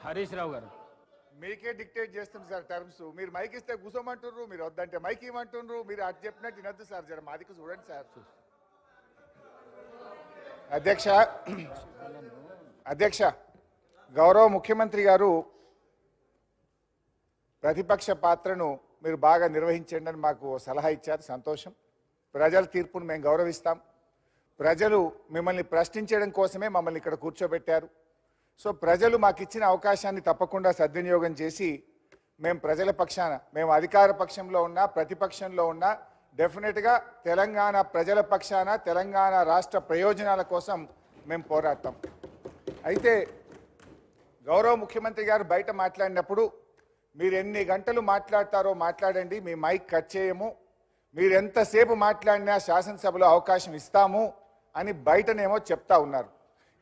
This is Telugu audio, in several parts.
హరీష్ రావు గారు మీకే డిక్టేట్ చేస్తుంది సార్ టర్మ్స్. మీరు మైక్ ఇస్తే కూసోమంటుర్రు, మీరు వద్దంటే మైక్ ఇవ్వమంటుర్రు. మీరు అది చెప్పినట్టు వినొద్దు సార్, జర మాదికి చూడండి సార్. అధ్యక్ష గౌరవ ముఖ్యమంత్రి గారు ప్రతిపక్ష పాత్రను మీరు బాగా నిర్వహించండి అని మాకు సలహా ఇచ్చారు. సంతోషం. ప్రజల తీర్పును మేము గౌరవిస్తాం. ప్రజలు మిమ్మల్ని ప్రశ్నించడం కోసమే మమ్మల్ని ఇక్కడ కూర్చోబెట్టారు. సో ప్రజలు మాకు ఇచ్చిన అవకాశాన్ని తప్పకుండా సద్వినియోగం చేసి మేము ప్రజల పక్షాన, మేము అధికార పక్షంలో ఉన్నా ప్రతిపక్షంలో ఉన్నా డెఫినెట్గా తెలంగాణ ప్రజల పక్షాన తెలంగాణ రాష్ట్ర ప్రయోజనాల కోసం మేము పోరాడతాం. అయితే గౌరవ ముఖ్యమంత్రి గారు బయట మాట్లాడినప్పుడు మీరు ఎన్ని గంటలు మాట్లాడతారో మాట్లాడండి, మీ మైక్ కట్ చేయము, మీరు ఎంతసేపు మాట్లాడినా శాసనసభలో అవకాశం ఇస్తాము అని బయటనేమో చెప్తా ఉన్నారు.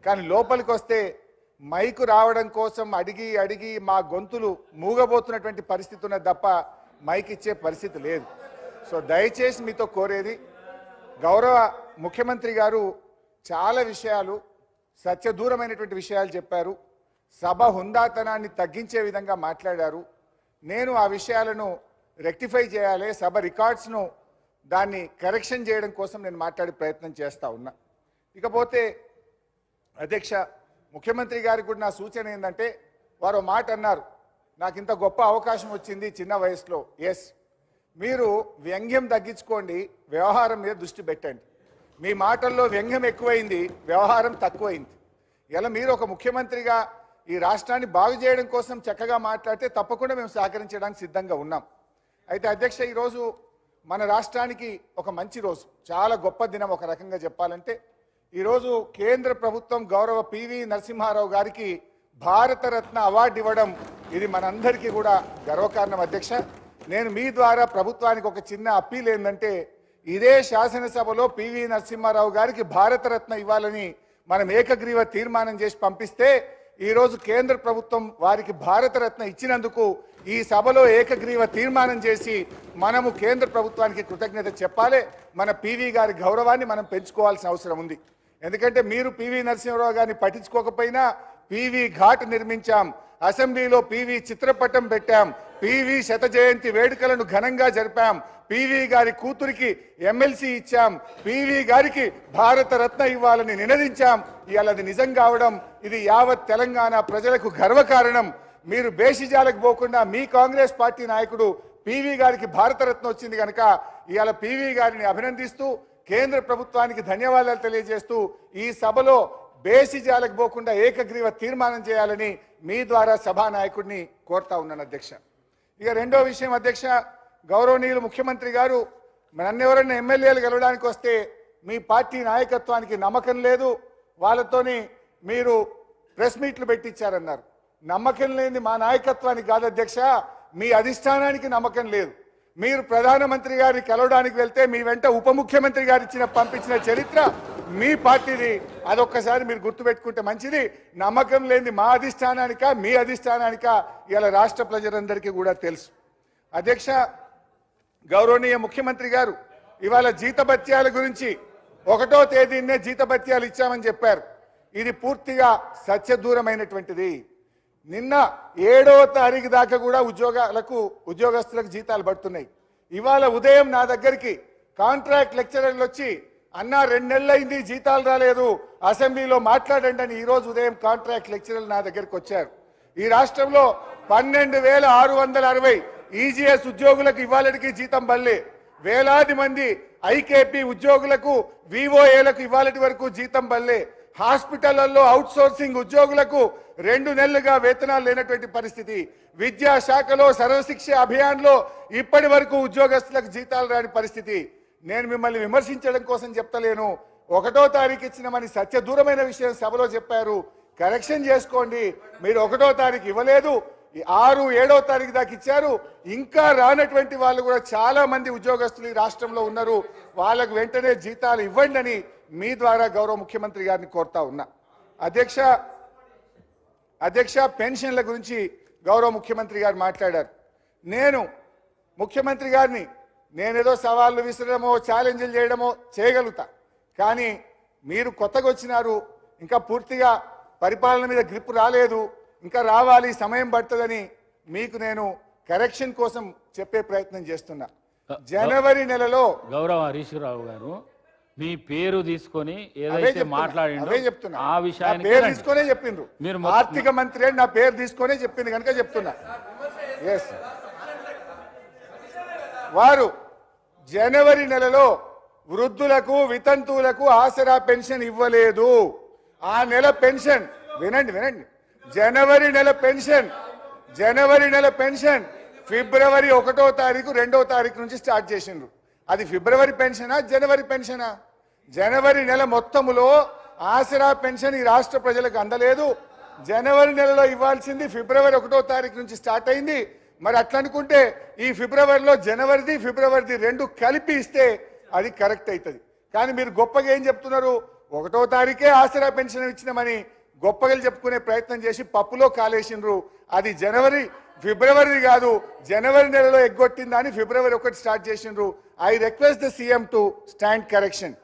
కానీ లోపలికి వస్తే మైకు రావడం కోసం అడిగి అడిగి మా గొంతులు మూగబోతున్నటువంటి పరిస్థితి ఉన్నది తప్ప మైక్ ఇచ్చే పరిస్థితి లేదు. సో దయచేసి మీతో కోరేది, గౌరవ ముఖ్యమంత్రి గారు చాలా విషయాలు సత్యదూరమైనటువంటి విషయాలు చెప్పారు. సభ హుందాతనాన్ని తగ్గించే విధంగా మాట్లాడారు. నేను ఆ విషయాలను రెక్టిఫై చేయాలి, సభ రికార్డ్స్ను దాన్ని కరెక్షన్ చేయడం కోసం నేను మాట్లాడే ప్రయత్నం చేస్తూ ఉన్నా. ఇకపోతే అధ్యక్ష, ముఖ్యమంత్రి గారికి కూడా నా సూచన ఏంటంటే, వారు మాట అన్నారు, నాకు ఇంత గొప్ప అవకాశం వచ్చింది చిన్న వయసులో. ఎస్, మీరు వ్యంగ్యం తగ్గించుకోండి, వ్యవహారం మీద దృష్టి పెట్టండి. మీ మాటల్లో వ్యంగ్యం ఎక్కువైంది, వ్యవహారం తక్కువైంది. ఇలా మీరు ఒక ముఖ్యమంత్రిగా ఈ రాష్ట్రాన్ని బాగు చేయడం కోసం చక్కగా మాట్లాడితే తప్పకుండా మేము సహకరించడానికి సిద్ధంగా ఉన్నాం. అయితే అధ్యక్ష, ఈరోజు మన రాష్ట్రానికి ఒక మంచి రోజు, చాలా గొప్ప దినం. ఒక రకంగా చెప్పాలంటే ఈరోజు కేంద్ర ప్రభుత్వం గౌరవ పివి నరసింహారావు గారికి భారతరత్న అవార్డు ఇవ్వడం ఇది మనందరికీ కూడా గర్వకారణం. అధ్యక్ష, నేను మీ ద్వారా ప్రభుత్వానికి ఒక చిన్న అప్పీల్ ఏంటంటే, ఇదే శాసనసభలో పివి నరసింహారావు గారికి భారతరత్న ఇవ్వాలని మనం ఏకగ్రీవ తీర్మానం చేసి పంపిస్తే, ఈరోజు కేంద్ర ప్రభుత్వం వారికి భారతరత్న ఇచ్చినందుకు ఈ సభలో ఏకగ్రీవ తీర్మానం చేసి మనము కేంద్ర ప్రభుత్వానికి కృతజ్ఞత చెప్పాలి. మన పివి గారి గౌరవాన్ని మనం పెంచుకోవాల్సిన అవసరం ఉంది. ఎందుకంటే మీరు పివి నరసింహారావు గారిని పట్టించుకోకపోయినా పివి ఘాట్ నిర్మించాం, అసెంబ్లీలో పివి చిత్రపటం పెట్టాం, పివి శత జయంతి వేడుకలను ఘనంగా జరిపాం, పివి గారి కూతురికి ఎమ్మెల్సీ ఇచ్చాం, పివి గారికి భారతరత్న ఇవ్వాలని నినదించాం. ఇవాళ అది నిజం కావడం ఇది యావత్ తెలంగాణ ప్రజలకు గర్వకారణం. మీరు బేషిజాలకు పోకుండా మీ కాంగ్రెస్ పార్టీ నాయకుడు పివి గారికి భారతరత్న వచ్చింది కనుక ఇవాళ పివి గారిని అభినందిస్తూ కేంద్ర ప్రభుత్వానికి ధన్యవాదాలు తెలియజేస్తూ ఈ సభలో బేషిజాలకు పోకుండా ఏకగ్రీవ తీర్మానం చేయాలని మీ ద్వారా సభానాయకుడిని కోరుతా ఉన్నాను అధ్యక్ష. ఇక రెండో విషయం అధ్యక్ష, గౌరవనీయులు ముఖ్యమంత్రి గారు నన్నెవరైనా ఎమ్మెల్యేలు గెలవడానికి వస్తే మీ పార్టీ నాయకత్వానికి నమ్మకం లేదు, వాళ్ళతోని మీరు ప్రెస్ మీట్లు పెట్టించారన్నారు. నమ్మకం లేని మా నాయకత్వానికి కాదు అధ్యక్ష, మీ అధిష్టానానికి నమ్మకం లేదు. మీరు ప్రధానమంత్రి గారిని కలవడానికి వెళ్తే మీ వెంట ఉప ముఖ్యమంత్రి గారు పంపించిన చరిత్ర మీ పార్టీది. అదొక్కసారి మీరు గుర్తుపెట్టుకుంటే మంచిది. నమ్మకం లేని మా అధిష్టానానిక మీ అధిష్టానానిక ఇలా రాష్ట్ర ప్రజలందరికీ కూడా తెలుసు. అధ్యక్ష, గౌరవనీయ ముఖ్యమంత్రి గారు ఇవాళ జీతభత్యాల గురించి 1వ తేదీనే జీతభత్యాలు ఇచ్చామని చెప్పారు. ఇది పూర్తిగా సత్యదూరమైనటువంటిది. నిన్న 7వ తారీఖు దాకా కూడా ఉద్యోగస్తులకు జీతాలు పడుతున్నాయి. ఇవాళ ఉదయం నా దగ్గరికి కాంట్రాక్ట్ లెక్చరర్లు వచ్చి, అన్నా 2 నెలలైంది జీతాలు రాలేదు, అసెంబ్లీలో మాట్లాడండి అని ఈరోజు ఉదయం కాంట్రాక్ట్ లెక్చరర్లు నా దగ్గరికి వచ్చారు. ఈ రాష్ట్రంలో 12,660 ఈజీఎస్ ఉద్యోగులకు ఇవాళకి జీతం బల్లే, వేలాది మంది ఐకేపీ ఉద్యోగులకు వివోఏలకు ఇవాళటి వరకు జీతం బల్లే, హాస్పిటళ్లలో అవుట్ సోర్సింగ్ ఉద్యోగులకు 2 నెలలుగా వేతనాలు లేనటువంటి పరిస్థితి, విద్యాశాఖలో సర్వశిక్ష అభియాన్లో ఇప్పటి వరకు ఉద్యోగస్తులకు జీతాలు రాని పరిస్థితి. నేను మిమ్మల్ని విమర్శించడం కోసం చెప్తలేను, 1వ తారీఖు ఇచ్చినమని సత్యదూరమైన విషయం సభలో చెప్పారు. కరెక్షన్ చేసుకోండి. మీరు 1వ తారీఖు ఇవ్వలేదు, 6, 7వ తారీఖు దాకా ఇచ్చారు. ఇంకా రానటువంటి వాళ్ళు కూడా చాలా మంది ఉద్యోగస్తులు ఈ రాష్ట్రంలో ఉన్నారు. వాళ్ళకు వెంటనే జీతాలు ఇవ్వండి అని మీ ద్వారా గౌరవ ముఖ్యమంత్రి గారిని కోరుతా ఉన్నా. అధ్యక్ష, పెన్షన్ల గురించి గౌరవ ముఖ్యమంత్రి గారు మాట్లాడారు. నేను ముఖ్యమంత్రి గారిని నేనేదో సవాళ్ళు విసరడమో ఛాలెంజ్లు చేయడమో చేయగలుగుతా, కానీ మీరు కొత్తగా వచ్చినారు, ఇంకా పూర్తిగా పరిపాలన మీద గ్రిప్ రాలేదు, ఇంకా రావాలి, సమయం పడుతుందని మీకు నేను కరెక్షన్ కోసం చెప్పే ప్రయత్నం చేస్తున్నా. జనవరి నెలలో గౌరవ హరీష్ రావు గారు మీ పేరు తీసుకొని ఏదైతే మాట్లాడిందో చెప్తున్నా, ఆ విషయాన్ని పేరు తీసుకొనే చెప్పిండ్రు. మీరు ఆర్థిక మంత్రి అని నా పేరు తీసుకొనే చెప్పింది కనుక చెప్తున్నా. ఎస్, వారు జనవరి నెలలో వృద్ధులకు వితంతువులకు ఆసరా పెన్షన్ ఇవ్వలేదు. ఆ నెల పెన్షన్ వినండి జనవరి నెల పెన్షన్ ఫిబ్రవరి 1వ తారీఖు 2వ తారీఖు నుంచి స్టార్ట్ చేసిండ్రు. అది ఫిబ్రవరి పెన్షనా జనవరి పెన్షనా? జనవరి నెల మొత్తములో ఆసరా పెన్షన్ ఈ రాష్ట్ర ప్రజలకు అందలేదు. జనవరి నెలలో ఇవ్వాల్సింది ఫిబ్రవరి 1వ తారీఖు నుంచి స్టార్ట్ అయింది. మరి అట్లా అనుకుంటే ఈ ఫిబ్రవరిలో జనవరిది ఫిబ్రవరిది 2 కలిపి ఇస్తే అది కరెక్ట్ అవుతుంది. కానీ మీరు గొప్పగా ఏం చెప్తున్నారు, 1వ తారీఖే ఆసరా పెన్షన్ ఇచ్చినామని గొప్పగా చెప్పుకునే ప్రయత్నం చేసి పప్పులో కాలేసిండ్రు. అది ఫిబ్రవరి కాదు, జనవరి నెలలో ఎగ్గొట్టిందని ఫిబ్రవరి 1 స్టార్ట్ చేసిండ్రు. I request the CM to stand correction.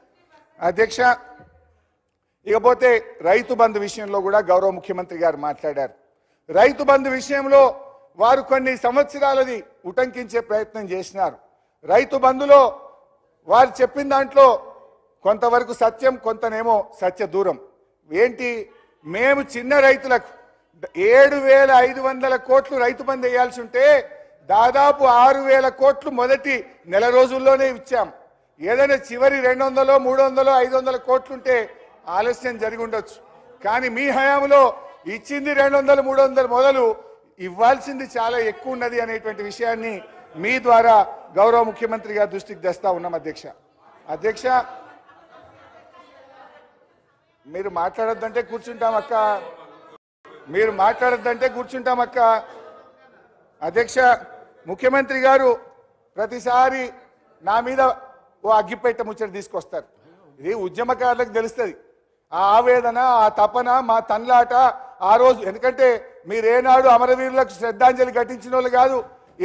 అధ్యక్ష, ఇకపోతే రైతు బంధు విషయంలో కూడా గౌరవ ముఖ్యమంత్రి గారు మాట్లాడారు. రైతు బంధు విషయంలో వారు కొన్ని సంవత్సరాలది ఉటంకించే ప్రయత్నం చేసినారు. రైతు బంధులో వారు చెప్పిన దాంట్లో కొంతవరకు సత్యం, కొంతనేమో సత్య దూరం. ఏంటి, మేము చిన్న రైతులకు 7,500 కోట్లు రైతు బంధు వేయాల్సి ఉంటే దాదాపు 6,000 కోట్లు మొదటి నెల రోజుల్లోనే ఇచ్చాం. ఏదైనా చివరి 200, 300, 500 కోట్లుంటే ఆలస్యం జరిగి ఉండొచ్చు. కానీ మీ హయాంలో ఇచ్చింది 200, 300 మొదలు, ఇవ్వాల్సింది చాలా ఎక్కువ ఉన్నది అనేటువంటి విషయాన్ని మీ ద్వారా గౌరవ ముఖ్యమంత్రి గారి దృష్టికి తెస్తా ఉన్నాం. అధ్యక్ష మీరు మాట్లాడొద్దంటే కూర్చుంటాం అక్క. అధ్యక్ష, ముఖ్యమంత్రి గారు ప్రతిసారి నా మీద ఓ అగ్గిపెట్ట ముచ్చట తీసుకొస్తారు. ఇది ఉద్యమకారులకు తెలుస్తుంది ఆ ఆవేదన, ఆ తపన, మా తన్లాట ఆ రోజు. ఎందుకంటే మీరు ఏనాడు అమరవీరులకు శ్రద్ధాంజలి ఘటించిన వాళ్ళు కాదు,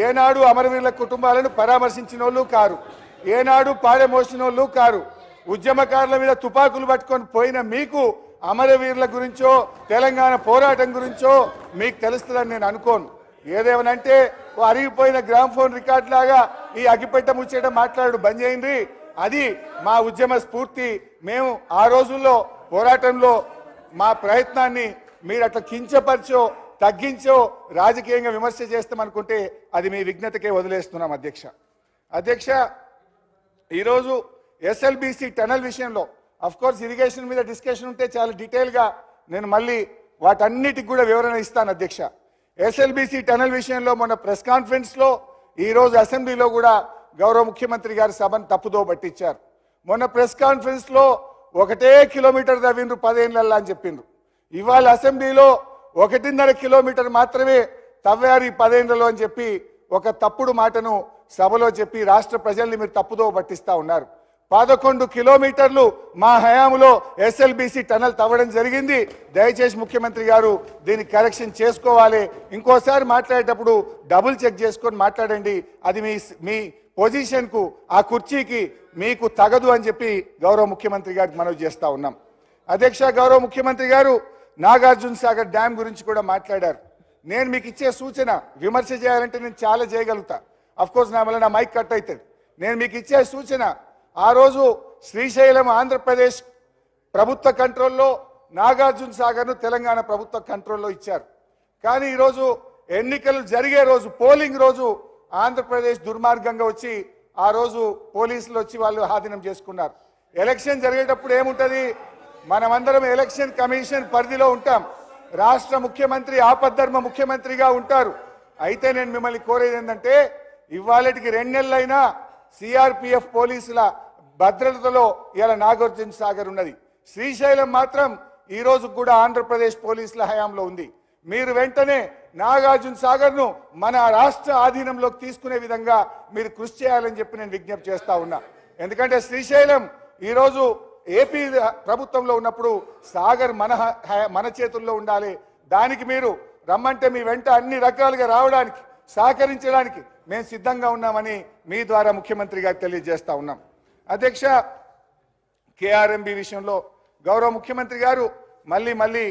ఏనాడు అమరవీరుల కుటుంబాలను పరామర్శించిన వాళ్ళు కారు, ఏనాడు పాడెమోసిన వాళ్ళు కారు. ఉద్యమకారుల మీద తుపాకులు పట్టుకొని పోయిన మీకు అమరవీరుల గురించో తెలంగాణ పోరాటం గురించో మీకు తెలుస్తుందని నేను అనుకోను. ఏదేమనంటే అరిగిపోయిన గ్రామ్ఫోన్ రికార్డ్ లాగా ఈ అగ్గిపెట్ట ముచ్చేట మాట్లాడు బంద్ చేయండి. అది మా ఉద్యమ స్ఫూర్తి. మేము ఆ రోజుల్లో పోరాటంలో మా ప్రయత్నాన్ని మీరు అట్లా కించపరిచో తగ్గించో రాజకీయంగా విమర్శ చేస్తామనుకుంటే అది మీ విజ్ఞతకే వదిలేస్తున్నాం. అధ్యక్ష, ఈరోజు ఎస్ఎల్బిసి టనల్ విషయంలో కోర్స్ ఇరిగేషన్ మీద డిస్కషన్ ఉంటే చాలా డీటెయిల్గా నేను మళ్ళీ వాటన్నిటికి కూడా వివరణ ఇస్తాను. అధ్యక్ష, ఎస్ఎల్బిసి టనల్ విషయంలో మొన్న ప్రెస్ కాన్ఫరెన్స్లో, ఈరోజు అసెంబ్లీలో కూడా గౌరవ ముఖ్యమంత్రి గారి సభను తప్పుదో పట్టించారు. మొన్న ప్రెస్ కాన్ఫరెన్స్లో 1 కిలోమీటర్ తవ్విండ్రు 10 ఏళ్ళల్లో అని చెప్పిండ్రు. ఇవాళ అసెంబ్లీలో 1.5 కిలోమీటర్ మాత్రమే తవ్వారు ఈ 10 ఏళ్లలో అని చెప్పి ఒక తప్పుడు మాటను సభలో చెప్పి రాష్ట్ర ప్రజల్ని మీరు తప్పుదో పట్టిస్తా ఉన్నారు. 11 కిలోమీటర్లు మా హయాంలో ఎస్ఎల్బిసి టనల్ తవ్వడం జరిగింది. దయచేసి ముఖ్యమంత్రి గారు దీన్ని కరెక్షన్ చేసుకోవాలి. ఇంకోసారి మాట్లాడేటప్పుడు డబుల్ చెక్ చేసుకొని మాట్లాడండి. అది మీ పొజిషన్కు, ఆ కుర్చీకి మీకు తగదు అని చెప్పి గౌరవ ముఖ్యమంత్రి గారికి మనవి చేస్తా ఉన్నాం. అధ్యక్ష, గౌరవ ముఖ్యమంత్రి గారు నాగార్జున సాగర్ డ్యామ్ గురించి కూడా మాట్లాడారు. నేను మీకు ఇచ్చే సూచన, విమర్శ చేయాలంటే నేను చాలా చేయగలుగుతా. కోర్స్ నా వల్ల నా మైక్ కట్ అవుతుంది. నేను మీకు ఇచ్చే సూచన, ఆ రోజు శ్రీశైలం ఆంధ్రప్రదేశ్ ప్రభుత్వ కంట్రోల్లో, నాగార్జున సాగర్ను తెలంగాణ ప్రభుత్వ కంట్రోల్లో ఇచ్చారు. కానీ ఈరోజు ఎన్నికలు జరిగే రోజు, పోలింగ్ రోజు ఆంధ్రప్రదేశ్ దుర్మార్గంగా వచ్చి ఆ రోజు పోలీసులు వచ్చి వాళ్ళు ఆధీనం చేసుకున్నారు. ఎలక్షన్ జరిగేటప్పుడు ఏముంటుంది, మనమందరం ఎలక్షన్ కమిషన్ పరిధిలో ఉంటాం. రాష్ట్ర ముఖ్యమంత్రి ఆపద్ధర్మ ముఖ్యమంత్రిగా ఉంటారు. అయితే నేను మిమ్మల్ని కోరేది ఏంటంటే, ఇవాళటికి 2 నెలలైనా సిఆర్పిఎఫ్ పోలీసుల భద్రతలో ఇలా నాగార్జున సాగర్ ఉన్నది. శ్రీశైలం మాత్రం ఈ రోజు కూడా ఆంధ్రప్రదేశ్ పోలీసుల హయాంలో ఉంది. మీరు వెంటనే నాగార్జున సాగర్ను మన రాష్ట్ర ఆధీనంలోకి తీసుకునే విధంగా మీరు కృషి చేయాలని చెప్పి నేను విజ్ఞప్తి చేస్తా ఉన్నా. ఎందుకంటే శ్రీశైలం ఈరోజు ఏపీ ప్రభుత్వంలో ఉన్నప్పుడు సాగర్ మన చేతుల్లో ఉండాలి. దానికి మీరు రమ్మంటే మీ వెంట అన్ని రకాలుగా రావడానికి, సహకరించడానికి మేము సిద్ధంగా ఉన్నామని మీ ద్వారా ముఖ్యమంత్రి గారికి తెలియజేస్తా ఉన్నాం. అధ్యక్ష, కేఆర్ఎంబి విషయంలో గౌరవ ముఖ్యమంత్రి గారు మళ్ళీ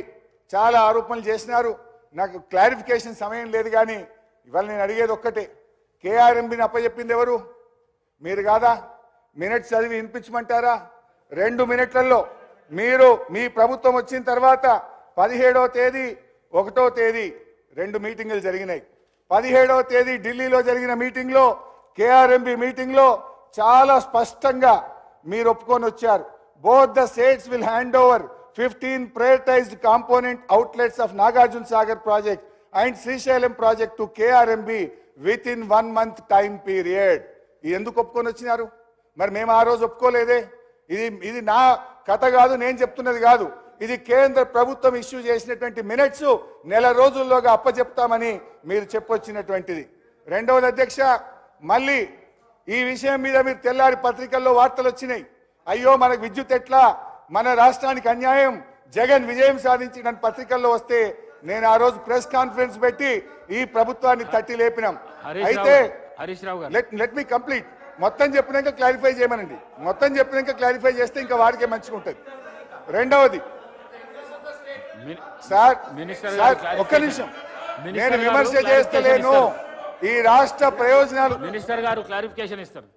చాలా ఆరోపణలు చేసినారు. నాకు క్లారిఫికేషన్ సమయం లేదు కానీ ఇవాళ నేను అడిగేది ఒక్కటే, కేఆర్ఎంబిని అప్పచెప్పింది ఎవరు? మీరు కాదా? మినిట్స్ చదివి వినిపించమంటారా? 2 మినిట్లలో మీరు మీ ప్రభుత్వం వచ్చిన తర్వాత 17వ తేదీ 1వ తేదీ 2 మీటింగులు జరిగినాయి. 17వ తేదీ ఢిల్లీలో జరిగిన మీటింగ్లో, కేఆర్ఎంబి మీటింగ్లో చాలా స్పష్టంగా మీరు ఒప్పుకొని వచ్చారు. Both the states will hand over 15 prioritized component outlets of Nagarjuna Sagar project and Srisailam project to KRMB within 1 month time period. ఇది ఎందుకు ఒప్పుకొని వచ్చినారు? మరి మేము ఆ రోజు ఒప్పుకోలేదే. ఇది నా కథ కాదు, నేను చెప్తున్నది కాదు. ఇది కేంద్ర ప్రభుత్వం ఇష్యూ చేసినటువంటి మినిట్స్ నెల రోజుల్లోగా అప్పచెప్తామని మీరు చెప్పొచ్చినటువంటిది. రెండవది అధ్యక్ష, మళ్ళీ ఈ విషయం మీద మీరు తెల్లారి పత్రికల్లో వార్తలు వచ్చినాయి. అయ్యో మనకు విద్యుత్ ఎట్లా, మన రాష్ట్రానికి అన్యాయం, జగన్ విజయం సాధించిన పత్రికల్లో వస్తే నేను ఆ రోజు ప్రెస్ కాన్ఫరెన్స్ పెట్టి ఈ ప్రభుత్వాన్ని తట్టి లేపినాం. అయితే హరీష్ రావు గారు, లెట్ మీ కంప్లీట్. మొత్తం చెప్పినాక క్లారిఫై చేయమనండి. మొత్తం చెప్పినాక క్లారిఫై చేస్తే ఇంకా వాడికే మంచిగా ఉంటుంది. రెండవది సార్, ఒక్క నిమిషం, నేను విమర్శ చేస్తలేను. ఈ రాష్ట్ర ప్రయోజనాలు మినిస్టర్ గారు క్లారిఫికేషన్ ఇస్తారు.